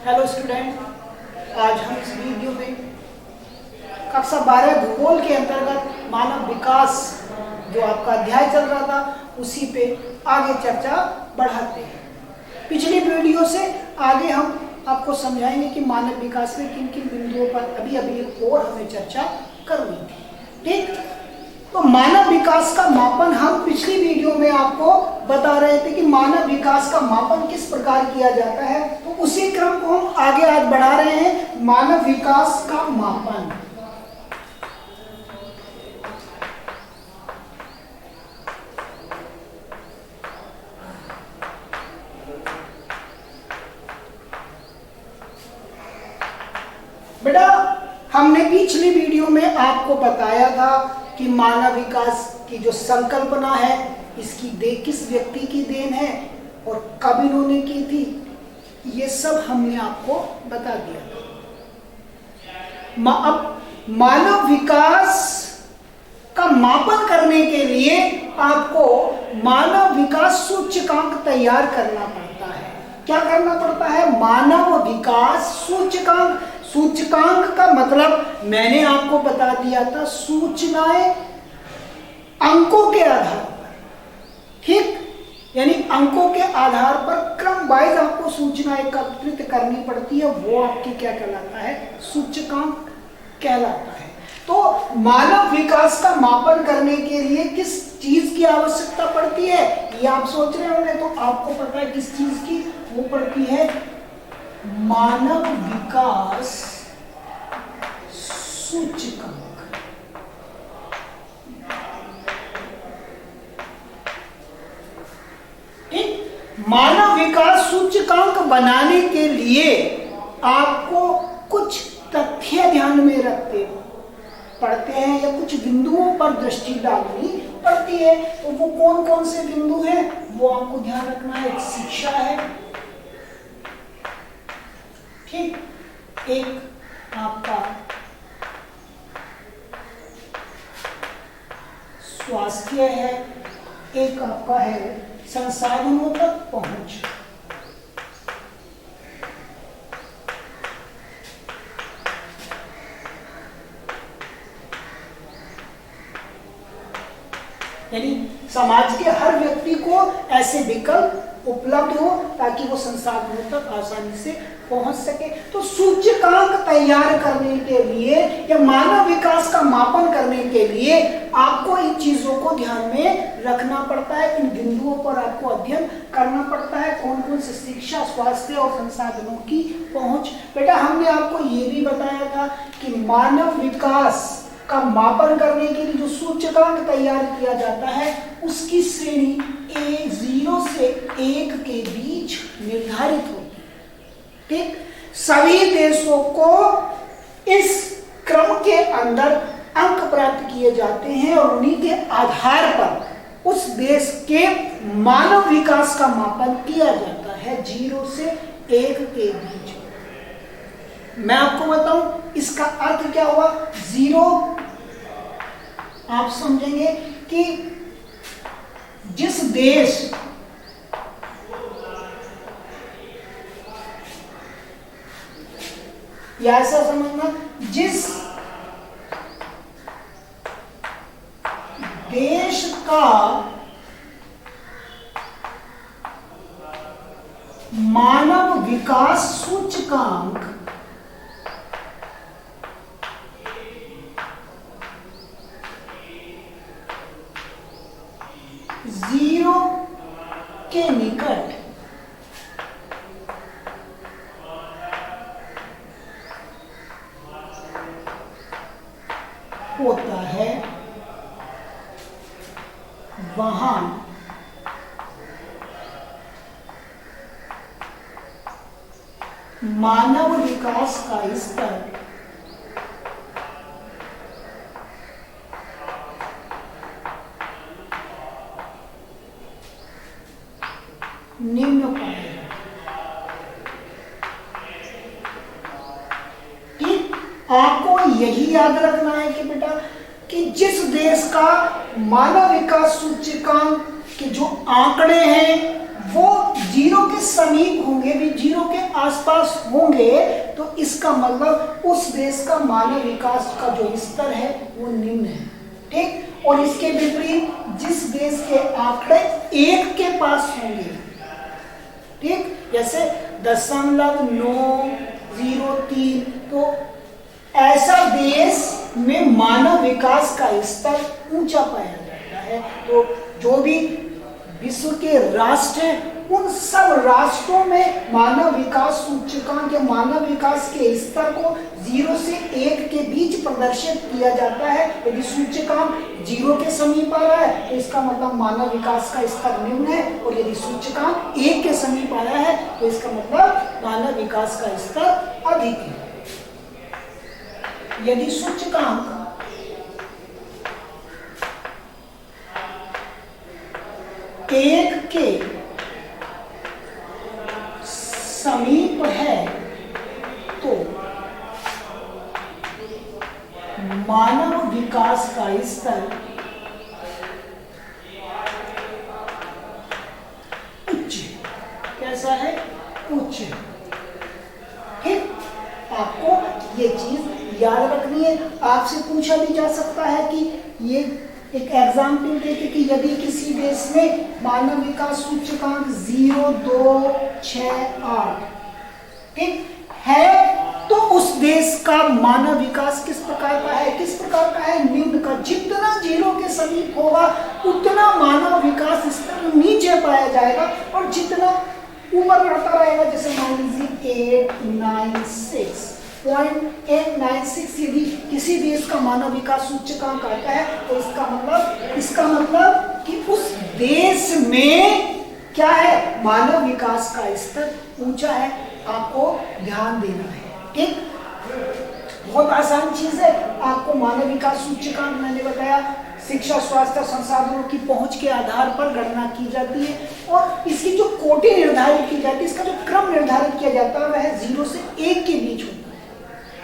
Hello student, आज हम इस वीडियो में कक्षा 12 भूगोल के अंतर्गत मानव विकास जो आपका अध्याय चल रहा था उसी पे आगे चर्चा बढ़ाते हैं। पिछली वीडियो से आगे हम आपको समझाएंगे कि मानव विकास में किन किन बिंदुओं पर अभी और हमें चर्चा करनी थी। ठीक, तो मानव विकास का मापन हम पिछली वीडियो में आपको बता रहे थे कि मानव विकास का मापन किस प्रकार किया जाता है, तो उसी क्रम को हम आगे आज बढ़ा रहे हैं। मानव विकास का मापन। बेटा, हमने पिछली वीडियो में आपको बताया था कि मानव विकास की जो संकल्पना है इसकी किस व्यक्ति की देन है और कब इन्होंने की थी, ये सब हमने आपको बता दिया। अब मानव विकास का मापन करने के लिए आपको मानव विकास सूचकांक तैयार करना पड़ता है। क्या करना पड़ता है? मानव विकास सूचकांक। सूचकांक का मतलब मैंने आपको बता दिया था, सूचनाएं अंकों के आधार पर। ठीक, यानी अंकों के आधार पर क्रम वाइज आपको सूचनाएं एकत्रित करनी पड़ती है, वो आपकी क्या कहलाता है? सूचकांक कहलाता है। तो मानव विकास का मापन करने के लिए किस चीज की आवश्यकता पड़ती है, ये आप सोच रहे होंगे। तो आपको पता है किस चीज की? वो पड़ती है मानव विकास सूचकांक। ठीक, मानव विकास सूचकांक बनाने के लिए आपको कुछ तथ्य ध्यान में रखते पड़ते हैं या कुछ बिंदुओं पर दृष्टि डालनी पड़ती है। तो वो कौन कौन से बिंदु हैं वो आपको ध्यान रखना है। एक शिक्षा है, ठीक, एक आपका स्वास्थ्य है, एक आपका है संसाधनों तक पहुंच। यानी समाज के हर व्यक्ति को ऐसे विकल्प उपलब्ध हो ताकि वो संसाधनों तक आसानी से पहुंच सके। तो सूचकांक तैयार करने के लिए या मानव विकास का मापन करने के लिए आपको इन चीजों को ध्यान में रखना पड़ता है। इन बिंदुओं पर आपको अध्ययन करना पड़ता है। कौन कौन से? शिक्षा, स्वास्थ्य और संसाधनों की पहुंच। बेटा, हमने आपको ये भी बताया था कि मानव विकास का मापन करने के लिए जो सूचकांक तैयार किया जाता है उसकी श्रेणी 0 से 1 के बीच निर्धारित होती है। ठीक, सभी देशों को इस क्रम के अंदर अंक प्राप्त किए जाते हैं और उन्हीं के आधार पर उस देश के मानव विकास का मापन किया जाता है 0 से 1 के बीच। मैं आपको बताऊं इसका अर्थ क्या हुआ। 0 आप समझेंगे कि जिस देश या ऐसा समझना, जिस देश का मानव विकास सूचकांक 0 के निकट होता है, वहां मानव विकास का स्तर निम्न पाएगा। ठीक, आपको यही याद रखना है कि बेटा कि जिस देश का मानव विकास सूचकांक के जो आंकड़े हैं वो 0 के समीप होंगे भी, 0 के आसपास होंगे तो इसका मतलब उस देश का मानव विकास का जो स्तर है वो निम्न है। ठीक, और इसके विपरीत जिस देश के आंकड़े 1 के पास होंगे, ठीक, जैसे 0.903, तो ऐसा देश में मानव विकास का स्तर ऊंचा पाया जाता है। तो जो भी विश्व के राष्ट्र हैं उन सब राष्ट्रों में मानव विकास सूचकांक या मानव विकास के स्तर को 0 से 1 के बीच प्रदर्शित किया जाता है। यदि सूचकांक 0 के समीप आ रहा है तो इसका मतलब मानव विकास का स्तर निम्न है, और यदि सूचकांक 1 के समीप आया है तो इसका मतलब मानव विकास का स्तर अधिक है। यदि सूचकांक 1 के समीप है तो मानव विकास का स्तर उच्च, कैसा है, उच्च। ठीक, आपको ये चीज याद रखनी है। आपसे पूछा भी जा सकता है कि ये एक एग्जाम्पल देके कि यदि किसी देश में मानव विकास सूचकांक 0.268 ठीक है तो उस देश का मानव विकास किस प्रकार का है, किस प्रकार का है, निम्न का। जितना 0 के समीप होगा उतना मानव विकास स्तर नीचे पाया जाएगा, और जितना ऊपर बढ़ता रहेगा, जैसे मान लीजिए 0.896 यदि किसी देश का मानव विकास सूचकांक आता है तो इसका मतलब कि उस देश में क्या है, मानव विकास का स्तर ऊंचा है। आपको ध्यान देना है। ठीक, बहुत आसान चीज है। आपको मानव विकास सूचकांक मैंने बताया शिक्षा, स्वास्थ्य, संसाधनों की पहुंच के आधार पर गणना की जाती है, और इसकी जो कोटि निर्धारित की जाती है, इसका जो क्रम निर्धारित किया जाता है वह 0 से 1 के बीच होता है।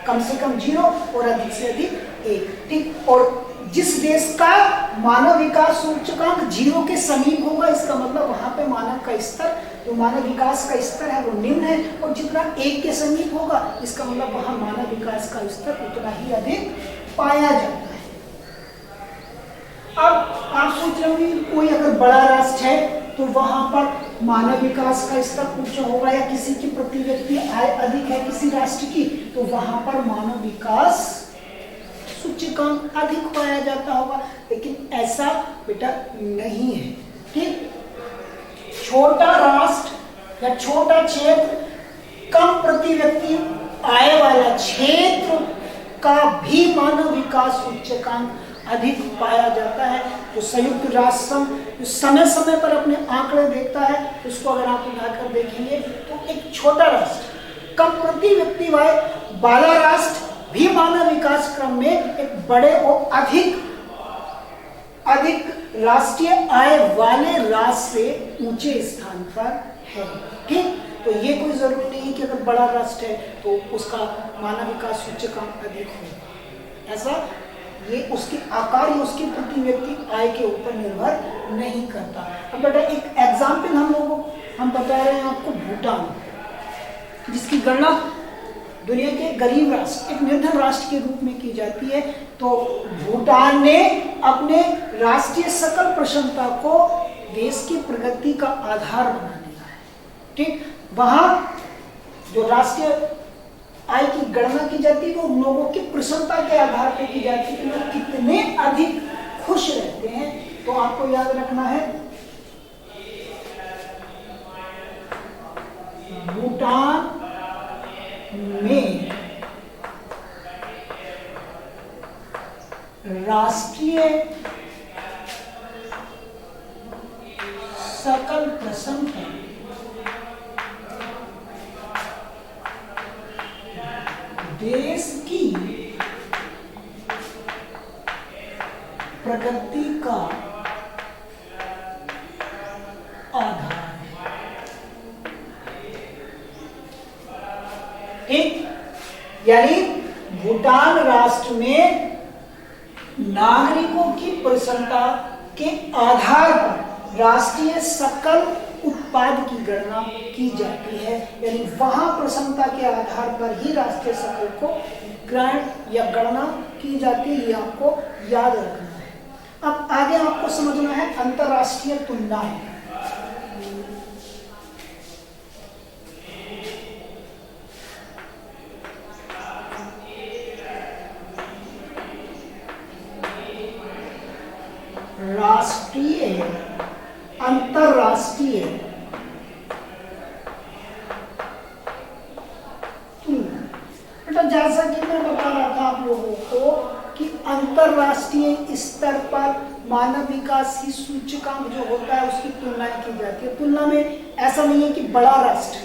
कम से कम 0 और अधिक से अधिक 1। ठीक, और जिस देश का मानव विकास सूचकांक 0 के समीप होगा इसका मतलब वहां पे मानव का स्तर, जो मानव विकास का स्तर है वो निम्न है, और जितना 1 के समीप होगा इसका मतलब वहां मानव विकास का स्तर उतना ही अधिक पाया जाता है। अब आप सोच रहे होंगे कोई अगर बड़ा राष्ट्र है तो वहां पर मानव विकास का स्तर ऊंचा होगा, या किसी की प्रति व्यक्ति आय अधिक है किसी राष्ट्र की तो वहां पर मानव विकास सूचकांक अधिक पाया जाता होगा, लेकिन ऐसा बेटा नहीं है। ठीक, छोटा राष्ट्र या छोटा क्षेत्र, कम प्रति व्यक्ति आय वाला क्षेत्र का भी मानव विकास सूचकांक अधिक पाया जाता है। तो संयुक्त राष्ट्र संघ जो समय समय पर अपने आंकड़े देखता है, उसको अगर आप उठाकर देखेंगे तो एक छोटा राष्ट्र, कम प्रति व्यक्ति आय वाला राष्ट्र भी मानव विकास क्रम में एक बड़े और अधिक राष्ट्रीय आय वाले राष्ट्र से ऊंचे स्थान पर है। ठीक, तो ये कोई जरूरी नहीं कि अगर बड़ा राष्ट्र है तो उसका मानव विकास सूचकांक अधिक हो। ऐसा ये उसके आकार या उसकी प्रति व्यक्ति आय के ऊपर निर्भर नहीं करता। अब बेटा एक एग्जाम्पल हम बता रहे हैं आपको, भूटान, जिसकी गणना दुनिया के गरीब राष्ट्र, एक निर्धन राष्ट्र के रूप में की जाती है। तो भूटान ने अपने राष्ट्रीय सकल प्रसन्नता को देश की प्रगति का आधार बना लिया है। ठीक, वहां जो राष्ट्रीय आय की गणना की जाती है वो लोगों की प्रसन्नता के आधार पर की जाती है कि लोग कितने अधिक खुश रहते हैं। तो आपको याद रखना है भूटान में राष्ट्रीय सकल प्रसन्नता देश की प्रगति का आधार है। ठीक, यानी भूटान राष्ट्र में नागरिकों की प्रसन्नता के आधार पर राष्ट्रीय सकल उत्पाद की गणना की जाती है, यानी वहां प्रसन्नता के आधार पर ही राष्ट्रीय सकल को ग्रहण या गणना की जाती है। ये आपको याद रखना है। अब आगे आपको समझना है अंतरराष्ट्रीय तुलनाएं। राष्ट्रीय, अंतरराष्ट्रीय तुलना। बेटा जैसा कि मैं बता रहा था आप लोगों को कि अंतरराष्ट्रीय स्तर पर मानव विकास की सूचकांक जो होता है उसकी तुलनाएं की जाती है। तुलना में ऐसा नहीं है कि बड़ा राष्ट्र,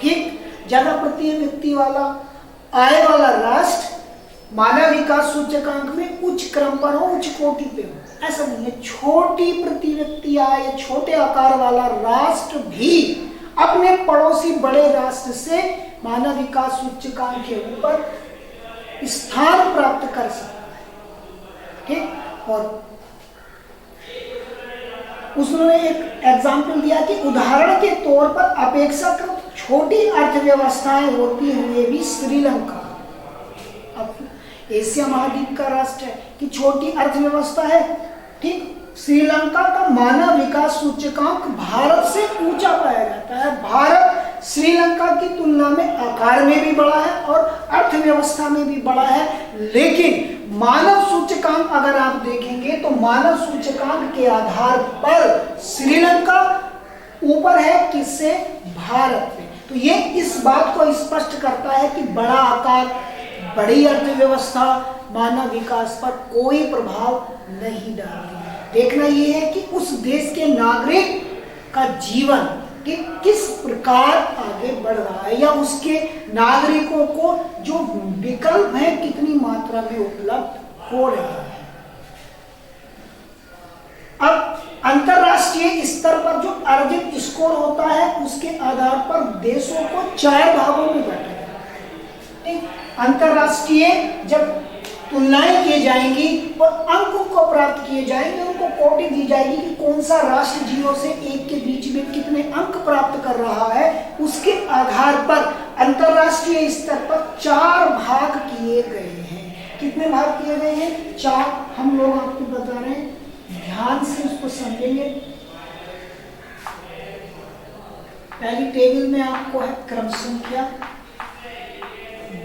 ठीक, ज्यादा प्रति व्यक्ति वाला आय वाला राष्ट्र मानव विकास सूचकांक में उच्च क्रम पर हो, उच्च कोटि पे हो, ऐसा नहीं है। छोटी प्रति व्यक्ति आय या छोटे आकार वाला राष्ट्र भी अपने पड़ोसी बड़े राष्ट्र से मानव विकास सूचकांक के ऊपर स्थान प्राप्त कर सकता है, ठीक। और उसने एक एग्जाम्पल दिया कि उदाहरण के तौर पर अपेक्षाकृत छोटी अर्थव्यवस्थाएं होती हुए भी श्रीलंका, अब एशिया महाद्वीप का राष्ट्र है कि छोटी अर्थव्यवस्था है, ठीक, श्रीलंका का मानव विकास सूचकांक भारत से ऊंचा पाया जाता है। भारत श्रीलंका की तुलना में आकार में भी बड़ा है और अर्थव्यवस्था में भी बड़ा है, लेकिन मानव सूचकांक अगर आप देखेंगे तो मानव सूचकांक के आधार पर श्रीलंका ऊपर है किससे, भारत पे। तो ये इस बात को स्पष्ट करता है कि बड़ा आकार, बड़ी अर्थव्यवस्था मानव विकास पर कोई प्रभाव नहीं डालती। देखना ये है कि उस देश के नागरिक का जीवन कि किस प्रकार आगे बढ़ रहा है या उसके नागरिकों को जो विकल्प है कितनी मात्रा में उपलब्ध हो रहे हैं। अब अंतरराष्ट्रीय स्तर पर जो अर्जित स्कोर होता है उसके आधार पर देशों को 4 भागों में बांटा जाता है। अंतरराष्ट्रीय जब तुलनाएं की जाएंगी और अंक को प्राप्त किए जाएंगे, उनको कोटि दी जाएगी कि कौन सा राष्ट्र 0 से 1 के बीच में कितने अंक प्राप्त कर रहा है, उसके आधार पर अंतरराष्ट्रीय स्तर पर 4 भाग किए गए हैं। कितने भाग किए गए हैं? 4। हम लोग आपको बता रहे हैं, ध्यान से उसको समझेंगे। पहली टेबल में आपको है क्रम संख्या,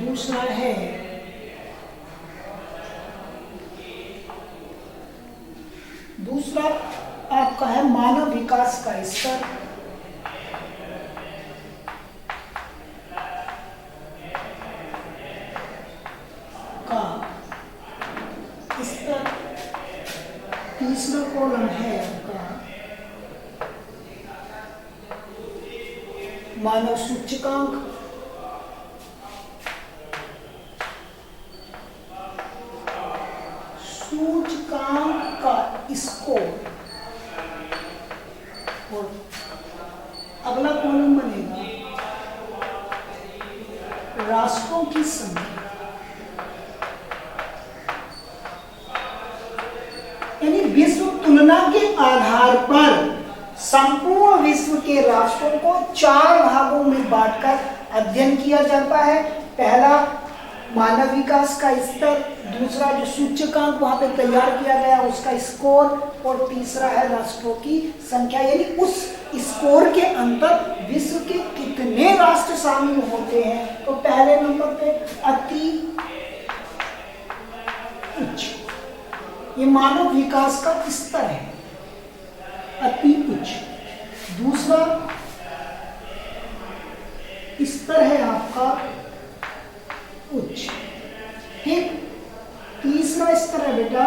दूसरा है आपका है मानव विकास का स्तर, तीसरा कॉलम है आपका मानव सूचकांक, सूचकांक का स्कोर, और अगला कॉलम बनेगा राष्ट्रों की संख्या। यानी विश्व तुलना के आधार पर संपूर्ण विश्व के राष्ट्रों को 4 भागों में बांटकर अध्ययन किया जाता है। पहला मानव विकास का स्तर, दूसरा जो सूचकांक वहां पे तैयार किया गया उसका स्कोर, और तीसरा है राष्ट्रों की संख्या। यानी उस स्कोर के अंदर विश्व के कितने राष्ट्र शामिल होते हैं। तो पहले नंबर पे अति उच्च, ये मानव विकास का स्तर है, अति उच्च। दूसरा स्तर है आपका उच्च, ठीक। तीसरा स्तर है बेटा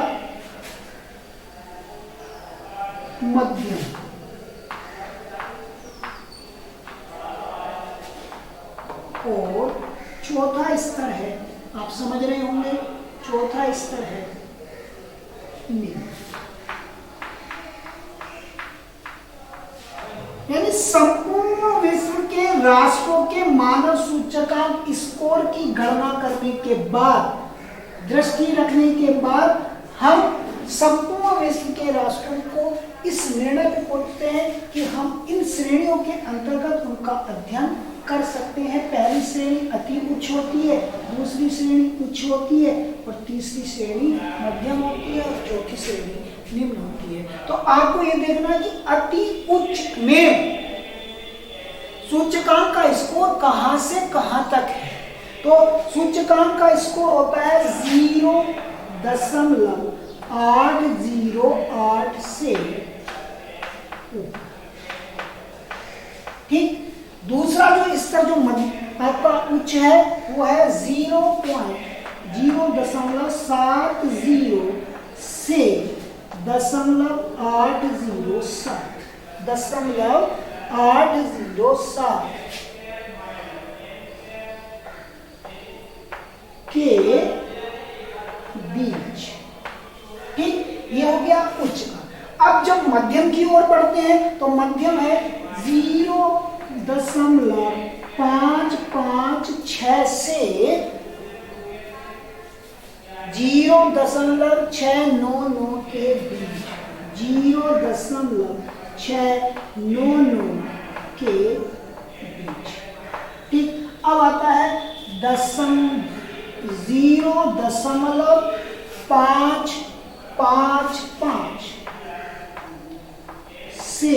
मध्यम, और चौथा स्तर है, आप समझ रहे होंगे, चौथा स्तर है निम्न। यानी संपूर्ण विश्व के राष्ट्रों के मानव सूचकांक स्कोर की गणना करने के बाद, दृष्टि रखने के बाद, हम संपूर्ण विश्व के राष्ट्रों को इस निर्णय पे पहुंचते हैं कि हम इन श्रेणियों के अंतर्गत उनका अध्ययन कर सकते हैं। पहली श्रेणी अति उच्च होती है, दूसरी श्रेणी उच्च होती है और तीसरी श्रेणी मध्यम होती है और चौथी श्रेणी निम्न होती है। तो आपको ये देखना है कि अति उच्च में सूचकांक का स्कोर कहां से कहां तक है। तो सूचकांक का स्कोर होता है 0.808 से, ठीक। दूसरा जो स्तर जो आपका उच्च है वो है 0.070 से 0.807 के बीच, ठीक। ये हो गया उच्च का। अब जब मध्यम की ओर बढ़ते हैं तो मध्यम है 0.556 से 0.699 के बीच, 0.699 के बीच, ठीक। अब आता है 0.555 से